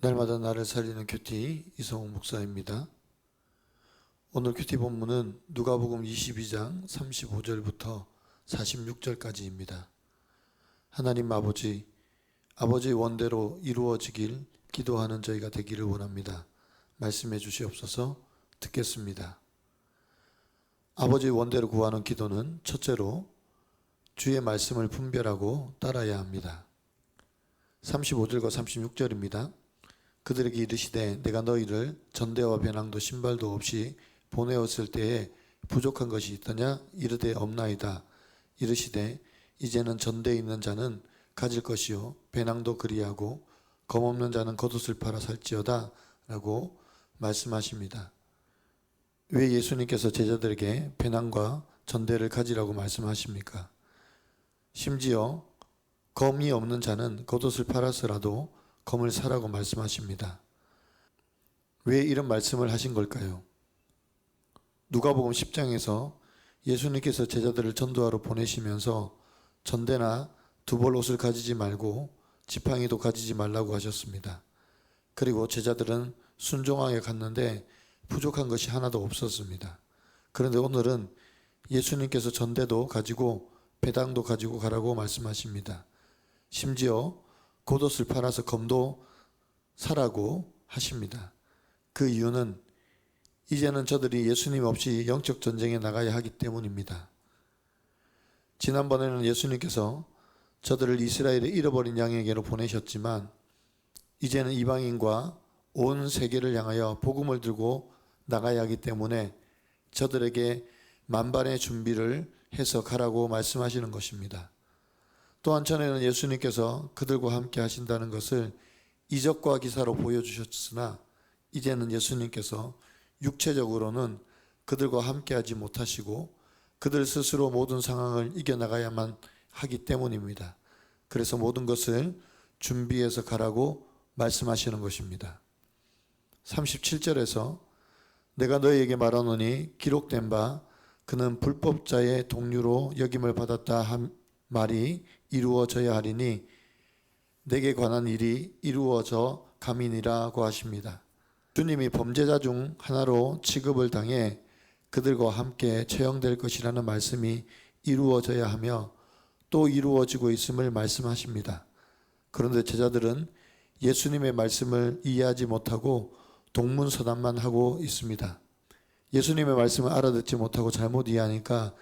날마다 나를 살리는 큐티 이성욱 목사입니다. 오늘 큐티 본문은 누가복음 22장 35절부터 46절까지입니다. 하나님 아버지의 원대로 이루어지길 기도하는 저희가 되기를 원합니다. 말씀해 주시옵소서. 듣겠습니다. 아버지의 원대로 구하는 기도는 첫째로 주의 말씀을 분별하고 따라야 합니다. 35절과 36절입니다. 그들에게 이르시되 내가 너희를 전대와 배낭도 신발도 없이 보내었을 때에 부족한 것이 있더냐? 이르되 없나이다. 이르시되 이제는 전대에 있는 자는 가질 것이요 배낭도 그리하고 검 없는 자는 겉옷을 팔아 살지어다 라고 말씀하십니다. 왜 예수님께서 제자들에게 배낭과 전대를 가지라고 말씀하십니까? 심지어 검이 없는 자는 겉옷을 팔아서라도 검을 사라고 말씀하십니다. 왜 이런 말씀을 하신 걸까요? 누가복음 10장에서 예수님께서 제자들을 전도하러 보내시면서 전대나 두 벌 옷을 가지지 말고 지팡이도 가지지 말라고 하셨습니다. 그리고 제자들은 순종하게 갔는데 부족한 것이 하나도 없었습니다. 그런데 오늘은 예수님께서 전대도 가지고 배당도 가지고 가라고 말씀하십니다. 심지어 겉옷을 팔아서 검도 사라고 하십니다. 그 이유는 이제는 저들이 예수님 없이 영적 전쟁에 나가야 하기 때문입니다. 지난번에는 예수님께서 저들을 이스라엘의 잃어버린 양에게로 보내셨지만 이제는 이방인과 온 세계를 향하여 복음을 들고 나가야 하기 때문에 저들에게 만반의 준비를 해서 가라고 말씀하시는 것입니다. 또한 전에는 예수님께서 그들과 함께 하신다는 것을 이적과 기사로 보여주셨으나 이제는 예수님께서 육체적으로는 그들과 함께 하지 못하시고 그들 스스로 모든 상황을 이겨나가야만 하기 때문입니다. 그래서 모든 것을 준비해서 가라고 말씀하시는 것입니다. 37절에서 내가 너희에게 말하노니 기록된 바 그는 불법자의 동류로 여김을 받았다 한 말이 이루어져야 하리니 내게 관한 일이 이루어져 감이니라고 하십니다. 주님이 범죄자 중 하나로 취급을 당해 그들과 함께 처형될 것이라는 말씀이 이루어져야 하며 또 이루어지고 있음을 말씀하십니다. 그런데 제자들은 예수님의 말씀을 이해하지 못하고 동문서답만 하고 있습니다. 예수님의 말씀을 알아듣지 못하고 잘못 이해하니까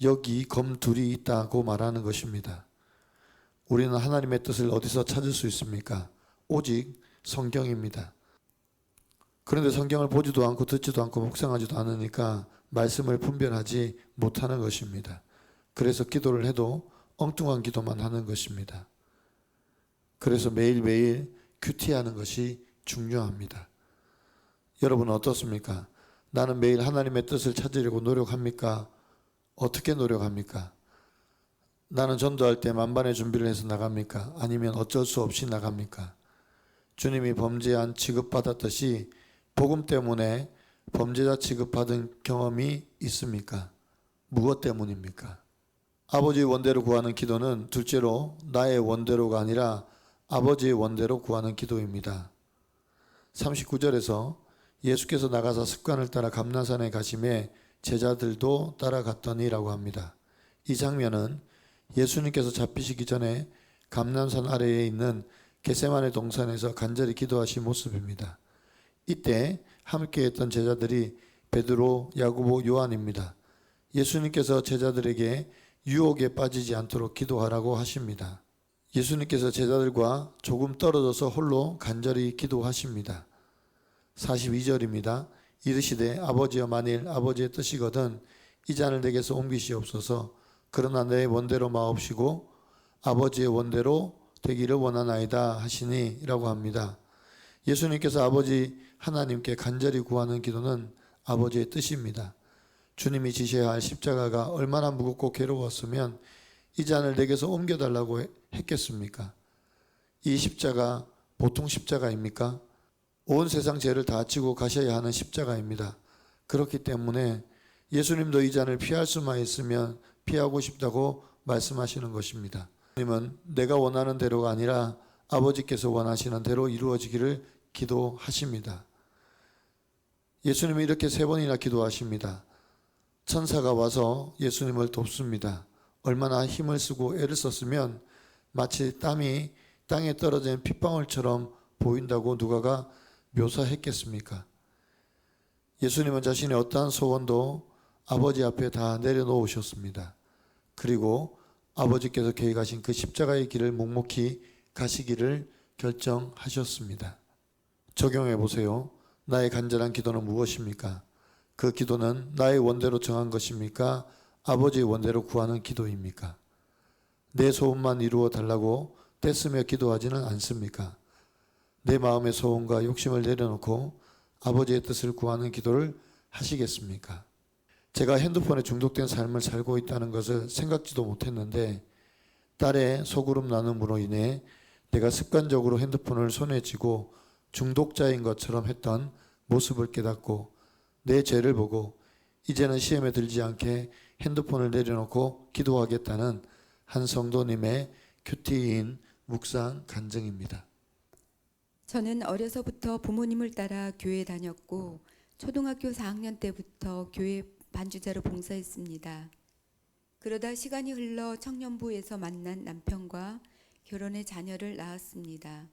여기 검 둘이 있다고 말하는 것입니다. 우리는 하나님의 뜻을 어디서 찾을 수 있습니까? 오직 성경입니다. 그런데 성경을 보지도 않고 듣지도 않고 묵상하지도 않으니까 말씀을 분별하지 못하는 것입니다. 그래서 기도를 해도 엉뚱한 기도만 하는 것입니다. 그래서 매일매일 큐티하는 것이 중요합니다. 여러분은 어떻습니까? 나는 매일 하나님의 뜻을 찾으려고 노력합니까? 어떻게 노력합니까? 나는 전도할 때 만반의 준비를 해서 나갑니까? 아니면 어쩔 수 없이 나갑니까? 주님이 범죄한 취급받았듯이 복음 때문에 범죄자 취급받은 경험이 있습니까? 무엇 때문입니까? 아버지의 원대로 구하는 기도는 둘째로 나의 원대로가 아니라 아버지의 원대로 구하는 기도입니다. 39절에서 예수께서 나가서 습관을 따라 감난산에 가심에 제자들도 따라갔더니라고 합니다. 이 장면은 예수님께서 잡히시기 전에 감난산 아래에 있는 겟세마네 동산에서 간절히 기도하신 모습입니다. 이때 함께했던 제자들이 베드로, 야고보, 요한입니다. 예수님께서 제자들에게 유혹에 빠지지 않도록 기도하라고 하십니다. 예수님께서 제자들과 조금 떨어져서 홀로 간절히 기도하십니다. 42절입니다. 이르시되 아버지여 만일 아버지의 뜻이거든 이 잔을 내게서 옮기시옵소서. 그러나 내 원대로 마옵시고 아버지의 원대로 되기를 원하나이다 하시니 라고 합니다. 예수님께서 아버지 하나님께 간절히 구하는 기도는 아버지의 뜻입니다. 주님이 지셔야 할 십자가가 얼마나 무겁고 괴로웠으면 이 잔을 내게서 옮겨달라고 했겠습니까? 이 십자가 보통 십자가입니까? 온 세상 죄를 다 지고 가셔야 하는 십자가입니다. 그렇기 때문에 예수님도 이 잔을 피할 수만 있으면 피하고 싶다고 말씀하시는 것입니다. 주님은 내가 원하는 대로가 아니라 아버지께서 원하시는 대로 이루어지기를 기도하십니다. 예수님이 이렇게 3번이나 기도하십니다. 천사가 와서 예수님을 돕습니다. 얼마나 힘을 쓰고 애를 썼으면 마치 땀이 땅에 떨어진 핏방울처럼 보인다고 누가가 묘사했겠습니까? 예수님은 자신의 어떠한 소원도 아버지 앞에 다 내려놓으셨습니다. 그리고 아버지께서 계획하신 그 십자가의 길을 묵묵히 가시기를 결정하셨습니다. 적용해 보세요. 나의 간절한 기도는 무엇입니까? 그 기도는 나의 원대로 정한 것입니까? 아버지의 원대로 구하는 기도입니까? 내 소원만 이루어 달라고 떼쓰며 기도하지는 않습니까? 내 마음의 소원과 욕심을 내려놓고 아버지의 뜻을 구하는 기도를 하시겠습니까? 제가 핸드폰에 중독된 삶을 살고 있다는 것을 생각지도 못했는데 딸의 소그룹 나눔으로 인해 내가 습관적으로 핸드폰을 손에 쥐고 중독자인 것처럼 했던 모습을 깨닫고 내 죄를 보고 이제는 시험에 들지 않게 핸드폰을 내려놓고 기도하겠다는 한 성도님의 큐티인 묵상 간증입니다. 저는 어려서부터 부모님을 따라 교회에 다녔고 초등학교 4학년 때부터 교회 반주자로 봉사했습니다. 그러다 시간이 흘러 청년부에서 만난 남편과 결혼해 자녀를 낳았습니다.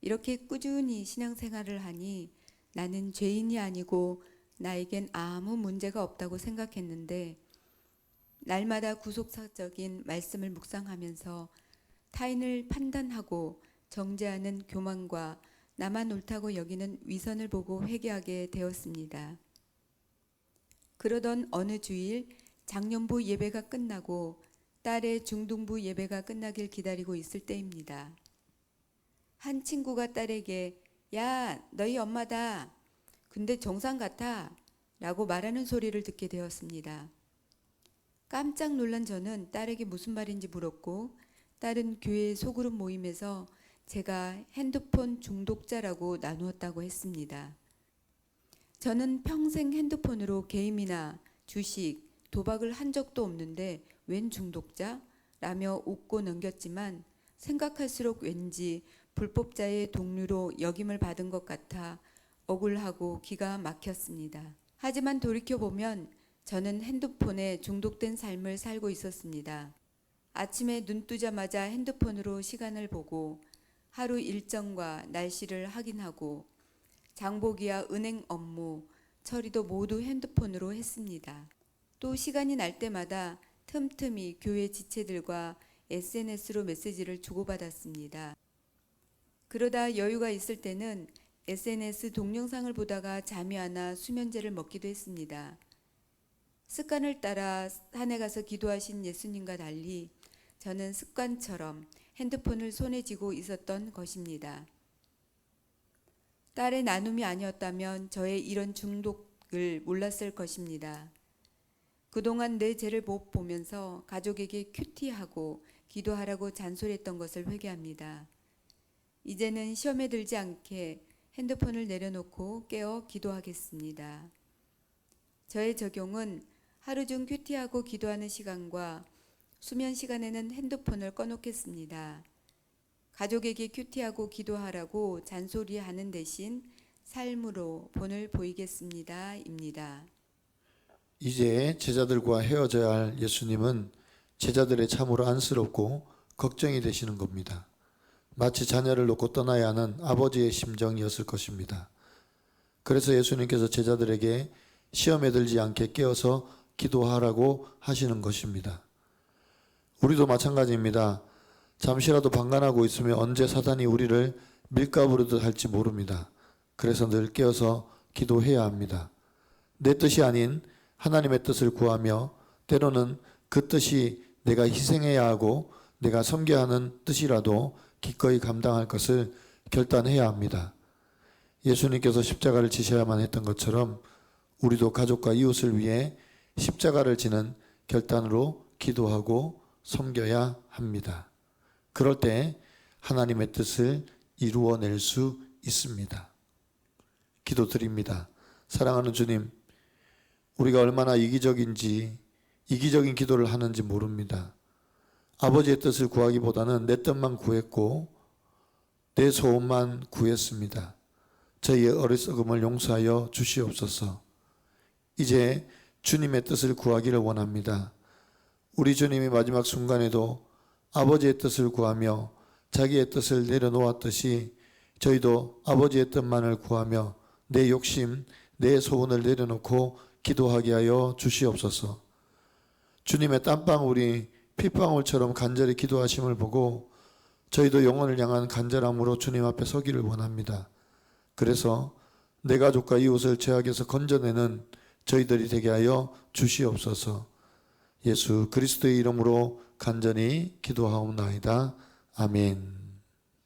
이렇게 꾸준히 신앙생활을 하니 나는 죄인이 아니고 나에겐 아무 문제가 없다고 생각했는데 날마다 구속사적인 말씀을 묵상하면서 타인을 판단하고 정죄하는 교만과 나만 옳다고 여기는 위선을 보고 회개하게 되었습니다. 그러던 어느 주일 장년부 예배가 끝나고 딸의 중등부 예배가 끝나길 기다리고 있을 때입니다. 한 친구가 딸에게 야, 너희 엄마다. 근데 정상 같아. 라고 말하는 소리를 듣게 되었습니다. 깜짝 놀란 저는 딸에게 무슨 말인지 물었고 딸은 교회 소그룹 모임에서 제가 핸드폰 중독자라고 나누었다고 했습니다. 저는 평생 핸드폰으로 게임이나 주식, 도박을 한 적도 없는데 웬 중독자? 라며 웃고 넘겼지만 생각할수록 왠지 불법자의 동료로 역임을 받은 것 같아 억울하고 기가 막혔습니다. 하지만 돌이켜보면 저는 핸드폰에 중독된 삶을 살고 있었습니다. 아침에 눈 뜨자마자 핸드폰으로 시간을 보고 하루 일정과 날씨를 확인하고 장보기와 은행 업무, 처리도 모두 핸드폰으로 했습니다. 또 시간이 날 때마다 틈틈이 교회 지체들과 SNS로 메시지를 주고받았습니다. 그러다 여유가 있을 때는 SNS 동영상을 보다가 잠이 안 와 수면제를 먹기도 했습니다. 습관을 따라 산에 가서 기도하신 예수님과 달리 저는 습관처럼 핸드폰을 손에 쥐고 있었던 것입니다. 딸의 나눔이 아니었다면 저의 이런 중독을 몰랐을 것입니다. 그동안 내 죄를 못 보면서 가족에게 큐티하고 기도하라고 잔소리했던 것을 회개합니다. 이제는 시험에 들지 않게 핸드폰을 내려놓고 깨어 기도하겠습니다. 저의 적용은 하루 중 큐티하고 기도하는 시간과 수면 시간에는 핸드폰을 꺼놓겠습니다. 가족에게 큐티하고 기도하라고 잔소리하는 대신 삶으로 본을 보이겠습니다. 입니다. 이제 제자들과 헤어져야 할 예수님은 제자들의 참으로 안쓰럽고 걱정이 되시는 겁니다. 마치 자녀를 놓고 떠나야 하는 아버지의 심정이었을 것입니다. 그래서 예수님께서 제자들에게 시험에 들지 않게 깨어서 기도하라고 하시는 것입니다. 우리도 마찬가지입니다. 잠시라도 방관하고 있으면 언제 사단이 우리를 밀가부르듯 할지 모릅니다. 그래서 늘 깨어서 기도해야 합니다. 내 뜻이 아닌 하나님의 뜻을 구하며 때로는 그 뜻이 내가 희생해야 하고 내가 섬겨야 하는 뜻이라도 기꺼이 감당할 것을 결단해야 합니다. 예수님께서 십자가를 지셔야만 했던 것처럼 우리도 가족과 이웃을 위해 십자가를 지는 결단으로 기도하고 섬겨야 합니다. 그럴 때 하나님의 뜻을 이루어낼 수 있습니다. 기도드립니다. 사랑하는 주님, 우리가 얼마나 이기적인 기도를 하는지 모릅니다. 아버지의 뜻을 구하기보다는 내 뜻만 구했고 내 소원만 구했습니다. 저희의 어리석음을 용서하여 주시옵소서. 이제 주님의 뜻을 구하기를 원합니다. 우리 주님이 마지막 순간에도 아버지의 뜻을 구하며 자기의 뜻을 내려놓았듯이 저희도 아버지의 뜻만을 구하며 내 욕심, 내 소원을 내려놓고 기도하게 하여 주시옵소서. 주님의 땀방울이 핏방울처럼 간절히 기도하심을 보고 저희도 영혼을 향한 간절함으로 주님 앞에 서기를 원합니다. 그래서 내 가족과 이웃을 죄악에서 건져내는 저희들이 되게 하여 주시옵소서. 예수 그리스도의 이름으로 간절히 기도하옵나이다. 아멘.